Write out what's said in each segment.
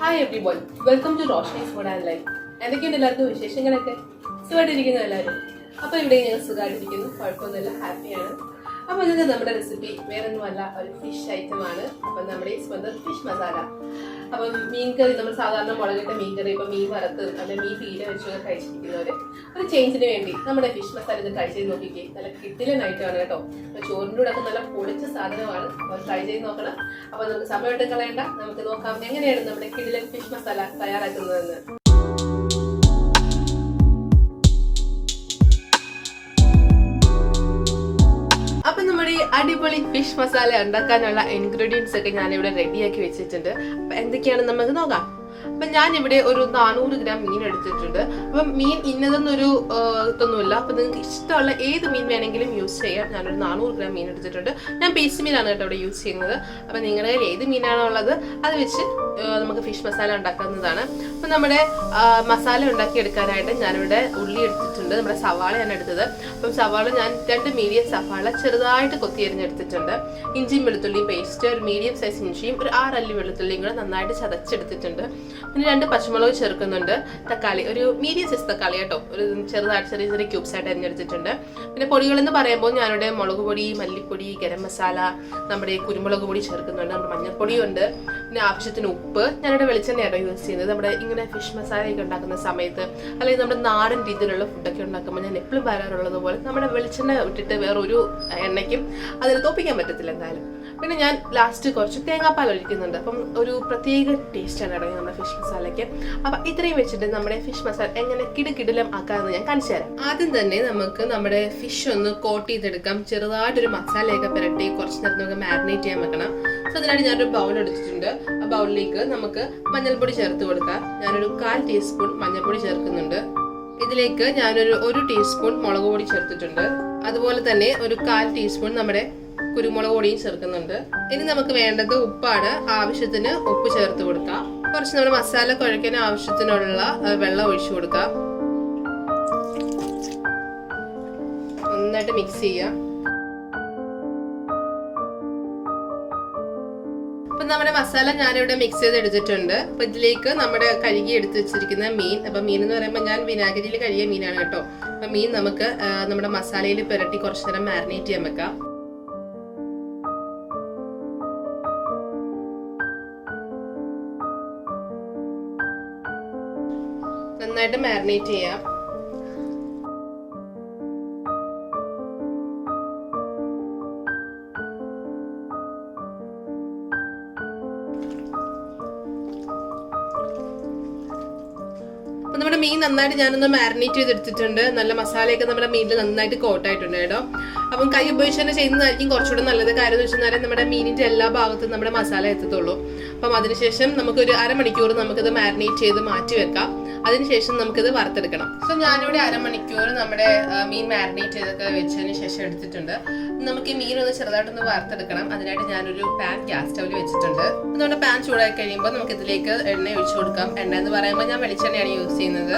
Hi everyone, welcome to Roshni's Food and Life. എന്തൊക്കെയുണ്ട് എല്ലാവർക്കും വിശേഷങ്ങളൊക്കെ? സുഖമായിട്ടിരിക്കുന്നു എല്ലാവരും. അപ്പോൾ ഇവിടെ ഞങ്ങൾ സുഖമായിട്ടിരിക്കുന്നു, കുഴപ്പമൊന്നുമില്ല, ഹാപ്പിയാണ്. അപ്പോൾ ഇന്നത്തെ നമ്മുടെ റെസിപ്പി വേറൊന്നുമല്ല, ഒരു ഫിഷ് ഐറ്റമാണ്. അപ്പം നമ്മുടെ സ്വന്തം ഫിഷ് മസാല. അപ്പം മീൻ കറി, നമ്മൾ സാധാരണ മുളകിട്ട മീൻ കറി, ഇപ്പം മീൻ വറുത്ത് അല്ലെങ്കിൽ മീൻ പീര വെച്ചൊക്കെ കഴിച്ചിരിക്കുന്നവർ ഒരു ചേഞ്ചിന് വേണ്ടി നമ്മുടെ ഫിഷ് മസാല ഇത് ട്രൈ ചെയ്ത് നോക്കിക്കേ. നല്ല കിട്ടിലനായിട്ടാണ് കേട്ടോ. അപ്പോൾ ചോറിൻ്റെ കൂടെ ഒക്കെ നല്ല പൊളിച്ച സാധനമാണ്. അപ്പോൾ ട്രൈ ചെയ്ത് നോക്കണം. അപ്പോൾ നമുക്ക് സമയമായിട്ട് കളയണ്ട, നമുക്ക് നോക്കാം എങ്ങനെയാണ് നമ്മുടെ കിടിലൻ ഫിഷ് മസാല തയ്യാറാക്കുന്നതെന്ന്. അപ്പൊ നമ്മുടെ അടിപൊളി ഫിഷ് മസാല ഉണ്ടാക്കാനുള്ള ഇൻഗ്രീഡിയൻസ് ഒക്കെ ഞാനിവിടെ റെഡിയാക്കി വെച്ചിട്ടുണ്ട്. അപ്പൊ എന്തൊക്കെയാണെന്ന് നമുക്ക് നോക്കാം. അപ്പൊ ഞാനിവിടെ ഒരു 400 ഗ്രാം മീൻ എടുത്തിട്ടുണ്ട്. അപ്പം മീൻ ഇന്നതെന്നൊരു ഇതൊന്നുമില്ല. അപ്പൊ നിങ്ങൾക്ക് ഇഷ്ടമുള്ള ഏത് മീൻ വേണമെങ്കിലും യൂസ് ചെയ്യാം. ഞാനൊരു 400 ഗ്രാം മീൻ എടുത്തിട്ടുണ്ട്. ഞാൻ പീസ് മീനാണ് കേട്ടോ ഇവിടെ യൂസ് ചെയ്യുന്നത്. അപ്പൊ നിങ്ങളുടെ കയ്യിൽ ഏത് മീനാണോ ഉള്ളത് അത് വെച്ച് നമുക്ക് ഫിഷ് മസാല ഉണ്ടാക്കാവുന്നതാണ്. അപ്പൊ നമ്മുടെ മസാല ഉണ്ടാക്കി എടുക്കാനായിട്ട് ഞാനിവിടെ ഉള്ളി എടുത്തിട്ടുണ്ട്. നമ്മുടെ സവാളയാണ് എടുത്തത്. അപ്പം സവാള ഞാൻ 2 മീഡിയം സവാള ചെറുതായിട്ട് കൊത്തി അരിഞ്ഞെടുത്തിട്ടുണ്ട്. ഇഞ്ചിയും വെളുത്തുള്ളിയും പേസ്റ്റ്, ഒരു മീഡിയം സൈസ് ഇഞ്ചിയും ഒരു 6 അല്ലി വെളുത്തുള്ളിയും കൂടെ നന്നായിട്ട് ചതച്ചെടുത്തിട്ടുണ്ട്. പിന്നെ 2 പച്ചമുളക് ചേർക്കുന്നുണ്ട്. തക്കാളി ഒരു മീഡിയം സൈസ് തക്കാളി കേട്ടോ, ഒരു ചെറുതായിട്ട് ചെറിയ ചെറിയ ക്യൂബ്സ് ആയിട്ട് അരിഞ്ഞെടുത്തിട്ടുണ്ട്. പിന്നെ പൊടികൾ എന്ന് പറയുമ്പോൾ ഞാനിവിടെ മുളക് പൊടി, മല്ലിപ്പൊടി, ഗരം മസാല, നമ്മുടെ കുരുമുളക് പൊടി ചേർക്കുന്നുണ്ട്. നമ്മുടെ മഞ്ഞൾപ്പൊടിയുണ്ട്. പിന്നെ ആവശ്യത്തിന് ഉപ്പ്. ഞാനിവിടെ വെളിച്ചെണ്ണയാണ് യൂസ് ചെയ്യുന്നത്. നമ്മുടെ ഇങ്ങനെ ഫിഷ് മസാലയൊക്കെ ഉണ്ടാക്കുന്ന സമയത്ത് അല്ലെങ്കിൽ നമ്മുടെ നാടൻ രീതിയിലുള്ള ഫുഡൊക്കെ ഉണ്ടാക്കുമ്പോൾ ഞാൻ എപ്പോഴും പറയാറുള്ളത് പോലെ നമ്മുടെ വെളിച്ചെണ്ണ ഇട്ടിട്ട് വേറൊരു എണ്ണയ്ക്കും അതിൽ തോപ്പിക്കാൻ പറ്റത്തില്ല എന്തായാലും. പിന്നെ ഞാൻ ലാസ്റ്റ് കുറച്ച് തേങ്ങാപ്പാൽ ഒഴിക്കുന്നുണ്ട്. അപ്പം ഒരു പ്രത്യേക ടേസ്റ്റാണ് ഇടങ്ങി നമ്മുടെ ഫിഷ് മസാലയ്ക്ക്. അപ്പം ഇത്രയും വെച്ചിട്ട് നമ്മുടെ ഫിഷ് മസാല എങ്ങനെ കിടുകിടിലം ആക്കാമെന്ന് ഞാൻ കാണിച്ചു തരാം. ആദ്യം തന്നെ നമുക്ക് നമ്മുടെ ഫിഷ് ഒന്ന് കോട്ട് ചെയ്തെടുക്കാം. ചെറുതായിട്ടൊരു മസാലയൊക്കെ പുരട്ടി കുറച്ച് നേരം നമുക്ക് മാരിനേറ്റ് ചെയ്യാൻ വെക്കണം. സോ അതിനായിട്ട് ഞാനൊരു ബൗൾ എടുത്തിട്ടുണ്ട്. ആ ബൗളിലേക്ക് നമുക്ക് മഞ്ഞൾപ്പൊടി ചേർത്ത് കൊടുക്കാം. ഞാനൊരു 1/4 ടീസ്പൂൺ മഞ്ഞൾപ്പൊടി ചേർക്കുന്നുണ്ട്. ഇതിലേക്ക് ഞാനൊരു 1 ടീസ്പൂൺ മുളക് പൊടി ചേർത്തിട്ടുണ്ട്. അതുപോലെ തന്നെ ഒരു 1/4 ടീസ്പൂൺ നമ്മുടെ കുരുമുളക് പൊടിയും ചേർക്കുന്നുണ്ട്. ഇനി നമുക്ക് വേണ്ടത് ഉപ്പാണ്. ആവശ്യത്തിന് ഉപ്പ് ചേർത്ത് കൊടുക്കാം. കുറച്ച് നമ്മുടെ മസാല കുഴയ്ക്കാൻ ആവശ്യത്തിനുള്ള വെള്ളം ഒഴിച്ചു കൊടുക്കാം. നന്നായിട്ട് മിക്സ് ചെയ്യാം. അപ്പൊ നമ്മുടെ മസാല ഞാനിവിടെ മിക്സ് ചെയ്ത് എടുത്തിട്ടുണ്ട്. അപ്പൊ ഇതിലേക്ക് നമ്മുടെ കഴുകി എടുത്ത് വെച്ചിരിക്കുന്ന മീൻ, അപ്പൊ മീൻ എന്ന് പറയുമ്പോൾ ഞാൻ വിനാഗിരിയിൽ കഴുകിയ മീനാണ് കേട്ടോ. അപ്പൊ മീൻ നമുക്ക് നമ്മുടെ മസാലയിൽ പുരട്ടി കുറച്ചു നേരം മാരിനേറ്റ് ചെയ്യാൻ വെക്കാം. നന്നായിട്ട് മാരിനേറ്റ് ചെയ്യാം. അപ്പൊ നമ്മുടെ മീൻ നന്നായിട്ട് ഞാനൊന്ന് മാരിനേറ്റ് ചെയ്തെടുത്തിട്ടുണ്ട്. നല്ല മസാലയൊക്കെ നമ്മുടെ മീനിൽ നന്നായിട്ട് കോട്ടായിട്ടുണ്ട് കേട്ടോ. അപ്പം കൈ ഉപയോഗിച്ച് തന്നെ ചെയ്യുന്നതായിരിക്കും കുറച്ചുകൂടെ നല്ലത്. കാര്യം എന്ന് വെച്ചാൽ നമ്മുടെ മീനിന്റെ എല്ലാ ഭാഗത്തും നമ്മുടെ മസാല എത്തത്തുള്ളൂ. അപ്പം അതിനുശേഷം നമുക്കൊരു അരമണിക്കൂർ നമുക്കിത് മാരിനേറ്റ് ചെയ്ത് മാറ്റി വെക്കാം. അതിനുശേഷം നമുക്കിത് വറുത്തെടുക്കണം. സോ ഞാനിവിടെ അരമണിക്കൂർ നമ്മുടെ മീൻ മാരിനേറ്റ് ചെയ്തൊക്കെ വെച്ചതിന് ശേഷം എടുത്തിട്ടുണ്ട്. നമുക്ക് ഈ മീൻ ഒന്ന് ചെറുതായിട്ടൊന്ന് വറുത്തെടുക്കണം. അതിനായിട്ട് ഞാനൊരു പാൻ ഗ്യാസ് സ്റ്റൗവിൽ വെച്ചിട്ടുണ്ട്. നമ്മുടെ പാൻ ചൂടായി കഴിയുമ്പോൾ നമുക്ക് ഇതിലേക്ക് എണ്ണ ഒഴിച്ചു കൊടുക്കാം. എണ്ണ എന്ന് പറയുമ്പോൾ ഞാൻ വെളിച്ചെണ്ണയാണ് യൂസ് ചെയ്യുന്നത്.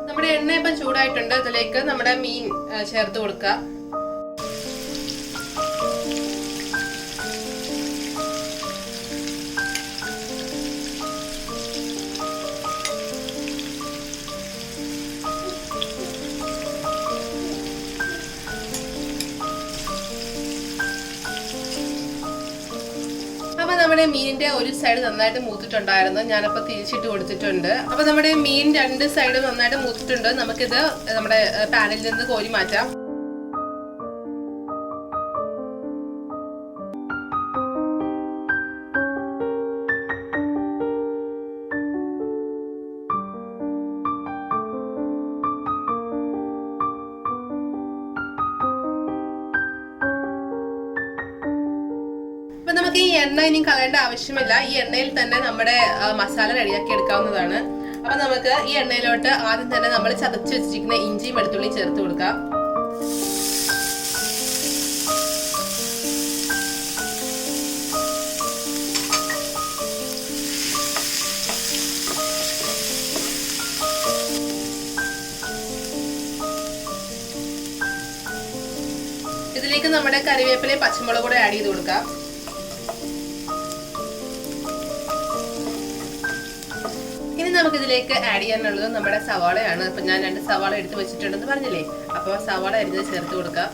നമ്മുടെ എണ്ണ ഇപ്പം ചൂടായിട്ടുണ്ട്. ഇതിലേക്ക് നമ്മുടെ മീൻ ചേർത്ത് കൊടുക്കാം. അപ്പൊ നമ്മുടെ മീനിന്റെ ഒരു സൈഡ് നന്നായിട്ട് മൂത്തിട്ടുണ്ടായിരുന്നു. ഞാനപ്പോ തിരിച്ചിട്ട് കൊടുത്തിട്ടുണ്ട്. അപ്പൊ നമ്മുടെ മീൻ 2 സൈഡും നന്നായിട്ട് മൂത്തിട്ടുണ്ട്. നമുക്കിത് നമ്മുടെ പാനിൽ നിന്ന് കോരി മാറ്റാം. അപ്പൊ നമുക്ക് ഈ എണ്ണ ഇനി കളയേണ്ട ആവശ്യമില്ല. ഈ എണ്ണയിൽ തന്നെ നമ്മുടെ മസാല റെഡിയാക്കി എടുക്കാവുന്നതാണ്. അപ്പൊ നമുക്ക് ഈ എണ്ണയിലോട്ട് ആദ്യം തന്നെ നമ്മൾ ചതച്ച് വെച്ചിരിക്കുന്ന ഇഞ്ചിയും വെളുത്തുള്ളിയും ചേർത്ത് കൊടുക്കാം. ഇതിലേക്ക് നമ്മുടെ നമ്മുടെ കറിവേപ്പിലയും പച്ചമുളക് കൂടെ ആഡ് ചെയ്ത് കൊടുക്കാം. ഇനി നമുക്ക് ഇതിലേക്ക് ആഡ് ചെയ്യാനുള്ളത് നമ്മുടെ സവാളയാണ്. അപ്പൊ ഞാൻ 2 സവാള എടുത്ത് വെച്ചിട്ടുണ്ടെന്ന് പറഞ്ഞില്ലേ, അപ്പൊ സവാള അരിഞ്ഞത് ചേർത്ത് കൊടുക്കാം.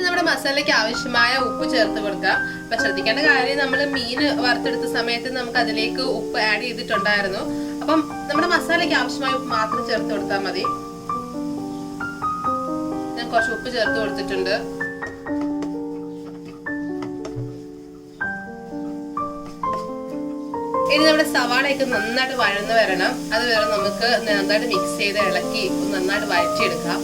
നമ്മുടെ മസാലയ്ക്ക് ആവശ്യമായ ഉപ്പ് ചേർത്ത് കൊടുക്കാം. അപ്പൊ ശ്രദ്ധിക്കേണ്ട കാര്യം, നമ്മൾ മീൻ വറുത്തെടുത്ത സമയത്ത് നമുക്ക് അതിലേക്ക് ഉപ്പ് ആഡ് ചെയ്തിട്ടുണ്ടായിരുന്നു. അപ്പം നമ്മുടെ മസാലയ്ക്ക് ആവശ്യമായ ഉപ്പ് മാത്രം ചേർത്ത് കൊടുത്താൽ മതി. ഞാൻ കുറച്ച് ഉപ്പ് ചേർത്ത് കൊടുത്തിട്ടുണ്ട്. ഇനി നമ്മുടെ സവാളയൊക്കെ നന്നായിട്ട് വഴന്ന് വരണം. അത് വരെ നമുക്ക് നന്നായിട്ട് മിക്സ് ചെയ്ത് ഇളക്കി നന്നായിട്ട് വഴറ്റിയെടുക്കാം.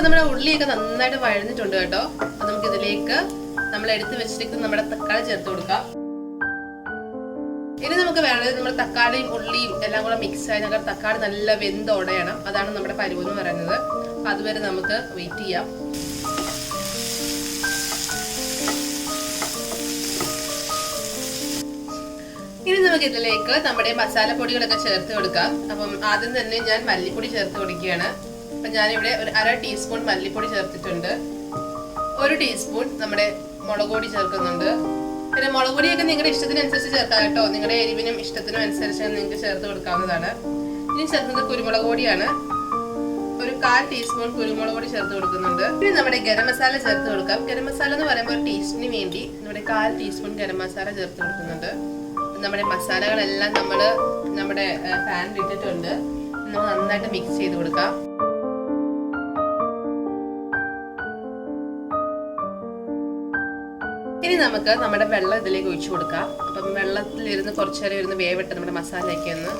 നമ്മുടെ ഉള്ളിയൊക്കെ നന്നായിട്ട് വഴന്നിട്ടുണ്ട് കേട്ടോ. അപ്പൊ നമുക്ക് ഇതിലേക്ക് നമ്മൾ എടുത്ത് വെച്ചിരിക്കുന്ന നമ്മുടെ തക്കാളി ചേർത്ത് കൊടുക്കാം. ഇനി നമുക്ക് വേണ്ടത് നമ്മുടെ തക്കാളിയും ഉള്ളിയും എല്ലാം കൂടെ മിക്സ് ആയി നമ്മുടെ തക്കാളി നല്ല വെന്ത് ഉടയണം. അതാണ് നമ്മുടെ പരുവ് എന്ന് പറയുന്നത്. അപ്പൊ അതുവരെ നമുക്ക് വെയിറ്റ് ചെയ്യാം. ഇനി നമുക്ക് ഇതിലേക്ക് നമ്മുടെ മസാലപ്പൊടികളൊക്കെ ചേർത്ത് കൊടുക്കാം. അപ്പം ആദ്യം തന്നെ ഞാൻ മല്ലിപ്പൊടി ചേർത്ത് കൊടുക്കുകയാണ്. അപ്പൊ ഞാനിവിടെ ഒരു 1/2 ടീസ്പൂൺ മല്ലിപ്പൊടി ചേർത്തിട്ടുണ്ട്. 1 ടീസ്പൂൺ നമ്മുടെ മുളക് പൊടി ചേർക്കുന്നുണ്ട്. പിന്നെ മുളക് പൊടിയൊക്കെ നിങ്ങളുടെ ഇഷ്ടത്തിനനുസരിച്ച് ചേർക്കാം കേട്ടോ. നിങ്ങളുടെ എരിവിനും ഇഷ്ടത്തിനും അനുസരിച്ച് നിങ്ങൾക്ക് ചേർത്ത് കൊടുക്കാവുന്നതാണ്. ഇനി ചേർക്കുന്നത് കുരുമുളക് പൊടിയാണ്. ഒരു 1/4 ടീസ്പൂൺ കുരുമുളക് പൊടി ചേർത്ത് കൊടുക്കുന്നുണ്ട്. ഇനി നമ്മുടെ ഗരം മസാല ചേർത്ത് കൊടുക്കാം. ഗരം മസാല എന്ന് പറയുമ്പോൾ ഒരു ടേസ്റ്റിന് വേണ്ടി നമ്മുടെ 1/4 ടീസ്പൂൺ ഗരം മസാല ചേർത്ത് കൊടുക്കുന്നുണ്ട്. നമ്മുടെ മസാലകളെല്ലാം നമ്മൾ നമ്മുടെ പാനിൽ ഇട്ടിട്ടുണ്ട്. നമ്മൾ നന്നായിട്ട് മിക്സ് ചെയ്ത് കൊടുക്കാം. ഇനി നമുക്ക് നമ്മുടെ വെള്ളം ഇതിലേക്ക് ഒഴിച്ചു കൊടുക്കാം. അപ്പം വെള്ളത്തിലിരുന്ന് കുറച്ചു നേരം ഇരുന്ന് വേവിട്ട് നമ്മുടെ മസാലയൊക്കെ ഒന്ന്.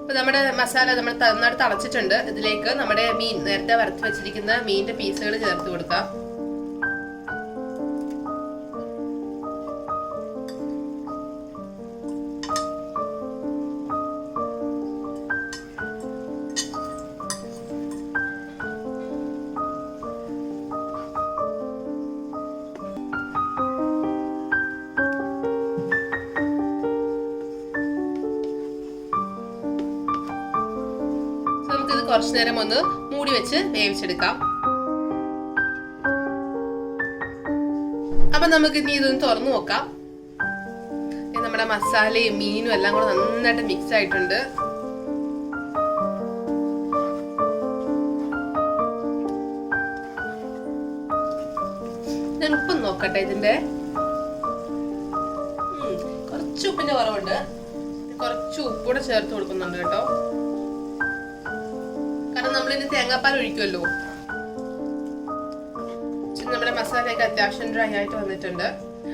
അപ്പൊ നമ്മുടെ മസാല നമ്മൾ നന്നായിട്ട് തിളച്ചിട്ടുണ്ട്. ഇതിലേക്ക് നമ്മുടെ മീൻ നേരത്തെ വറുത്ത് വെച്ചിരിക്കുന്ന മീനിന്റെ പീസുകൾ ചേർത്ത് കൊടുക്കാം. കുറച്ചു നേരം ഒന്ന് മൂടി വെച്ച് വേവിച്ചെടുക്കാം. അപ്പൊ നമുക്ക് ഇനി ഇതൊന്ന് തുറന്നു നോക്കാം. നമ്മുടെ മസാലയും മീനും എല്ലാം കൂടെ നന്നായിട്ട് മിക്സ് ആയിട്ടുണ്ട്. ഞാൻ ഉപ്പ് നോക്കട്ടെ. ഇതിന്റെ കുറച്ച് ഉപ്പിന്റെ കുറവുണ്ട്. കുറച്ച് ഉപ്പൂടെ ചേർത്ത് കൊടുക്കുന്നുണ്ട് കേട്ടോ. കാരണം നമ്മളിനി തേങ്ങാപ്പാൽ ഒഴിക്കുമല്ലോ. നമ്മുടെ മസാലയൊക്കെ അത്യാവശ്യം ഡ്രൈ ആയിട്ട് വന്നിട്ടുണ്ട്.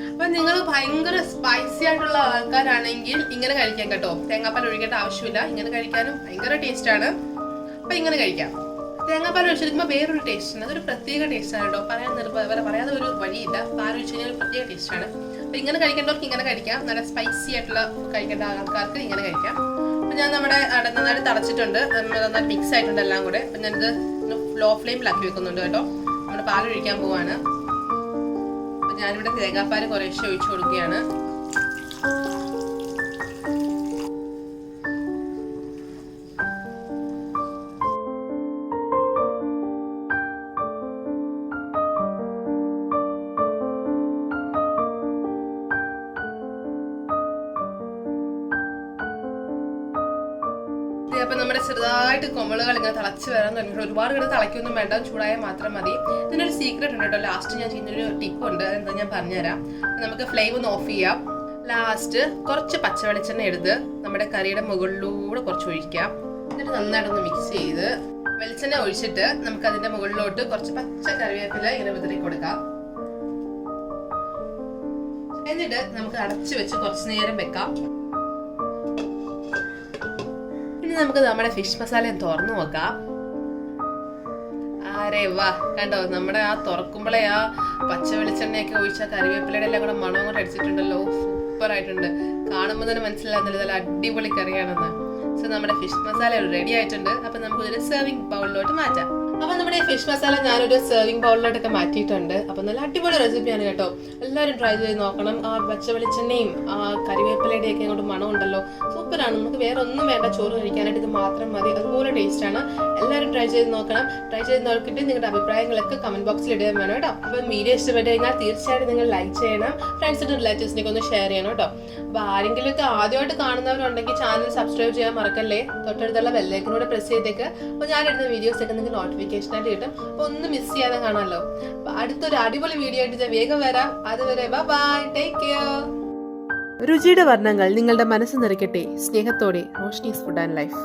അപ്പൊ നിങ്ങൾ ഭയങ്കര സ്പൈസി ആയിട്ടുള്ള ആൾക്കാരാണെങ്കിൽ ഇങ്ങനെ കഴിക്കാം കേട്ടോ. തേങ്ങാപ്പാൽ ഒഴിക്കേണ്ട ആവശ്യമില്ല. ഇങ്ങനെ കഴിക്കാനും ഭയങ്കര ടേസ്റ്റ് ആണ്. അപ്പൊ ഇങ്ങനെ കഴിക്കാം. തേങ്ങാപ്പാൽ ഒഴിച്ചെടുക്കുമ്പോൾ വേറൊരു ടേസ്റ്റ് ആണ്. അതൊരു പ്രത്യേക ടേസ്റ്റ് ആണ് കേട്ടോ. പറയാതെ ഒരു വഴിയില്ല. പാൽ ഒഴിച്ച് കഴിഞ്ഞാൽ ഒരു പ്രത്യേക ടേസ്റ്റ് ആണ്. അപ്പൊ ഇങ്ങനെ കഴിക്കേണ്ടവർക്ക് ഇങ്ങനെ കഴിക്കാം. നല്ല സ്പൈസി ആയിട്ടുള്ള കഴിക്കേണ്ട ആൾക്കാർക്ക് ഇങ്ങനെ കഴിക്കാം. അപ്പൊ ഞാൻ നമ്മുടെ നന്നായിട്ട് തിളച്ചിട്ടുണ്ട്. നന്നായിട്ട് മിക്സ് ആയിട്ടുണ്ട് എല്ലാം കൂടെ. അപ്പൊ ഞാനിത് ലോ ഫ്ലെയിമിലാക്കി വെക്കുന്നുണ്ട് കേട്ടോ. നമ്മുടെ പാൽ ഒഴിക്കാൻ പോവാണ്. അപ്പൊ ഞാനിവിടെ തേങ്ങാപ്പാൽ കുറേശ്ശെ ഒഴിച്ചു കൊടുക്കുകയാണ്. അപ്പൊ നമ്മുടെ ചെറുതായിട്ട് കൊമളുകൾ ഇങ്ങനെ തിളച്ച് വരാൻ തുടങ്ങിയിട്ട് ഒരുപാട് കിടന്ന് തിളയ്ക്കൊന്നും വേണ്ട. ചൂടായാൽ മാത്രം മതി. ഇതിനൊരു സീക്രട്ട് ഉണ്ട് കേട്ടോ. ലാസ്റ്റ് ഞാൻ ചെയ്യുന്നൊരു ടിപ്പ് ഉണ്ട്. എന്താ ഞാൻ പറഞ്ഞുതരാം. നമുക്ക് ഫ്ലെയിം ഒന്ന് ഓഫ് ചെയ്യാം. ലാസ്റ്റ് കുറച്ച് പച്ചവെളിച്ചെണ്ണ എടുത്ത് നമ്മുടെ കറിയുടെ മുകളിലൂടെ കുറച്ച് ഒഴിക്കാം. എന്നിട്ട് നന്നായിട്ടൊന്ന് മിക്സ് ചെയ്ത് വെളിച്ചെണ്ണ ഒഴിച്ചിട്ട് നമുക്ക് അതിന്റെ മുകളിലോട്ട് കുറച്ച് പച്ച കറിവേപ്പില ഇങ്ങനെ വിതറി കൊടുക്കാം. എന്നിട്ട് നമുക്ക് അടച്ചു വെച്ച് കുറച്ചു നേരം വെക്കാം. ഇനി നമുക്ക് നമ്മുടെ ഫിഷ് മസാല തുറന്നു നോക്കാം. ആരേ വാ, കണ്ടോ നമ്മുടെ ആ തുറക്കുമ്പോഴേ ആ പച്ച വെളിച്ചെണ്ണയൊക്കെ ഒഴിച്ച കറിവേപ്പിലയുടെ എല്ലാം കൂടെ മണവും കൂടെ അടിച്ചിട്ടുണ്ടല്ലോ. സൂപ്പർ ആയിട്ടുണ്ട്. കാണുമ്പോൾ തന്നെ മനസ്സിലാകുന്നില്ല നല്ല അടിപൊളി കറിയാണെന്ന്. സോ നമ്മുടെ ഫിഷ് മസാല റെഡി ആയിട്ടുണ്ട്. അപ്പൊ നമുക്ക് ഒരു സെർവിങ് ബൗളിലോട്ട് മാറ്റാം. അപ്പൊ നമ്മുടെ ഫിഷ് മസാല ഞാനൊരു സെർവിങ് ബൗളിലോട്ടൊക്കെ മാറ്റിയിട്ടുണ്ട്. അപ്പൊ നല്ല അടിപൊളി റെസിപ്പിയാണ് കേട്ടോ. എല്ലാവരും ട്രൈ ചെയ്ത് നോക്കണം. ആ പച്ച വെളിച്ചെണ്ണയും ആ കരിവേപ്പിലയുടെ ഒക്കെ അങ്ങോട്ട് മണം ഉണ്ടല്ലോ, സൂപ്പറാണ്. നമുക്ക് വേറെ ഒന്നും വേണ്ട ചോറ് കഴിക്കാനായിട്ട്, ഇത് മാത്രം മതി. അതുപോലെ ടേസ്റ്റ് ആണ്. എല്ലാവരും ട്രൈ ചെയ്ത് നോക്കണം. ട്രൈ ചെയ്ത് നോക്കിയിട്ട് നിങ്ങളുടെ അഭിപ്രായങ്ങളൊക്കെ കമന്റ് ബോക്സിൽ ഇടുകയും വേണം കേട്ടോ. അപ്പൊ വീഡിയോ ഇഷ്ടപ്പെട്ട് കഴിഞ്ഞാൽ തീർച്ചയായിട്ടും നിങ്ങൾ ലൈക്ക് ചെയ്യണം. ഫ്രണ്ട്സിനും റിലേറ്റീവ്സിനൊക്കെ ഒന്ന് ഷെയർ ചെയ്യണം കേട്ടോ. അപ്പൊ ആരെങ്കിലും ഒക്കെ ആദ്യമായിട്ട് കാണുന്നവരുണ്ടെങ്കിൽ ചാനൽ സബ്സ്ക്രൈബ് ചെയ്യാൻ മറക്കല്ലേ. തൊട്ടടുത്തുള്ള ബെല്ലൈക്കനോട് പ്രസ് ചെയ്തേക്ക്. അപ്പൊ ഞാൻ ഇടുന്ന വീഡിയോസ് ഒക്കെ നിങ്ങൾക്ക് നോട്ടിഫിക്കേഷൻ ആയിട്ട് കിട്ടും. അപ്പൊ ഒന്നും മിസ് ചെയ്യാതെ കാണാമല്ലോ. അപ്പൊ അടുത്തൊരു അടിപൊളി വീഡിയോ ആയിട്ട് ഞാൻ വേഗം വരാം. അതുവരെ ബൈ, ടേക്ക് കെയർ. രുചിയുടെ വർണ്ണങ്ങൾ നിങ്ങളുടെ മനസ്സ് നിറയ്ക്കട്ടെ. സ്നേഹത്തോടെ റോഷ്നീസ് ഫുഡ് ആൻഡ് ലൈഫ്.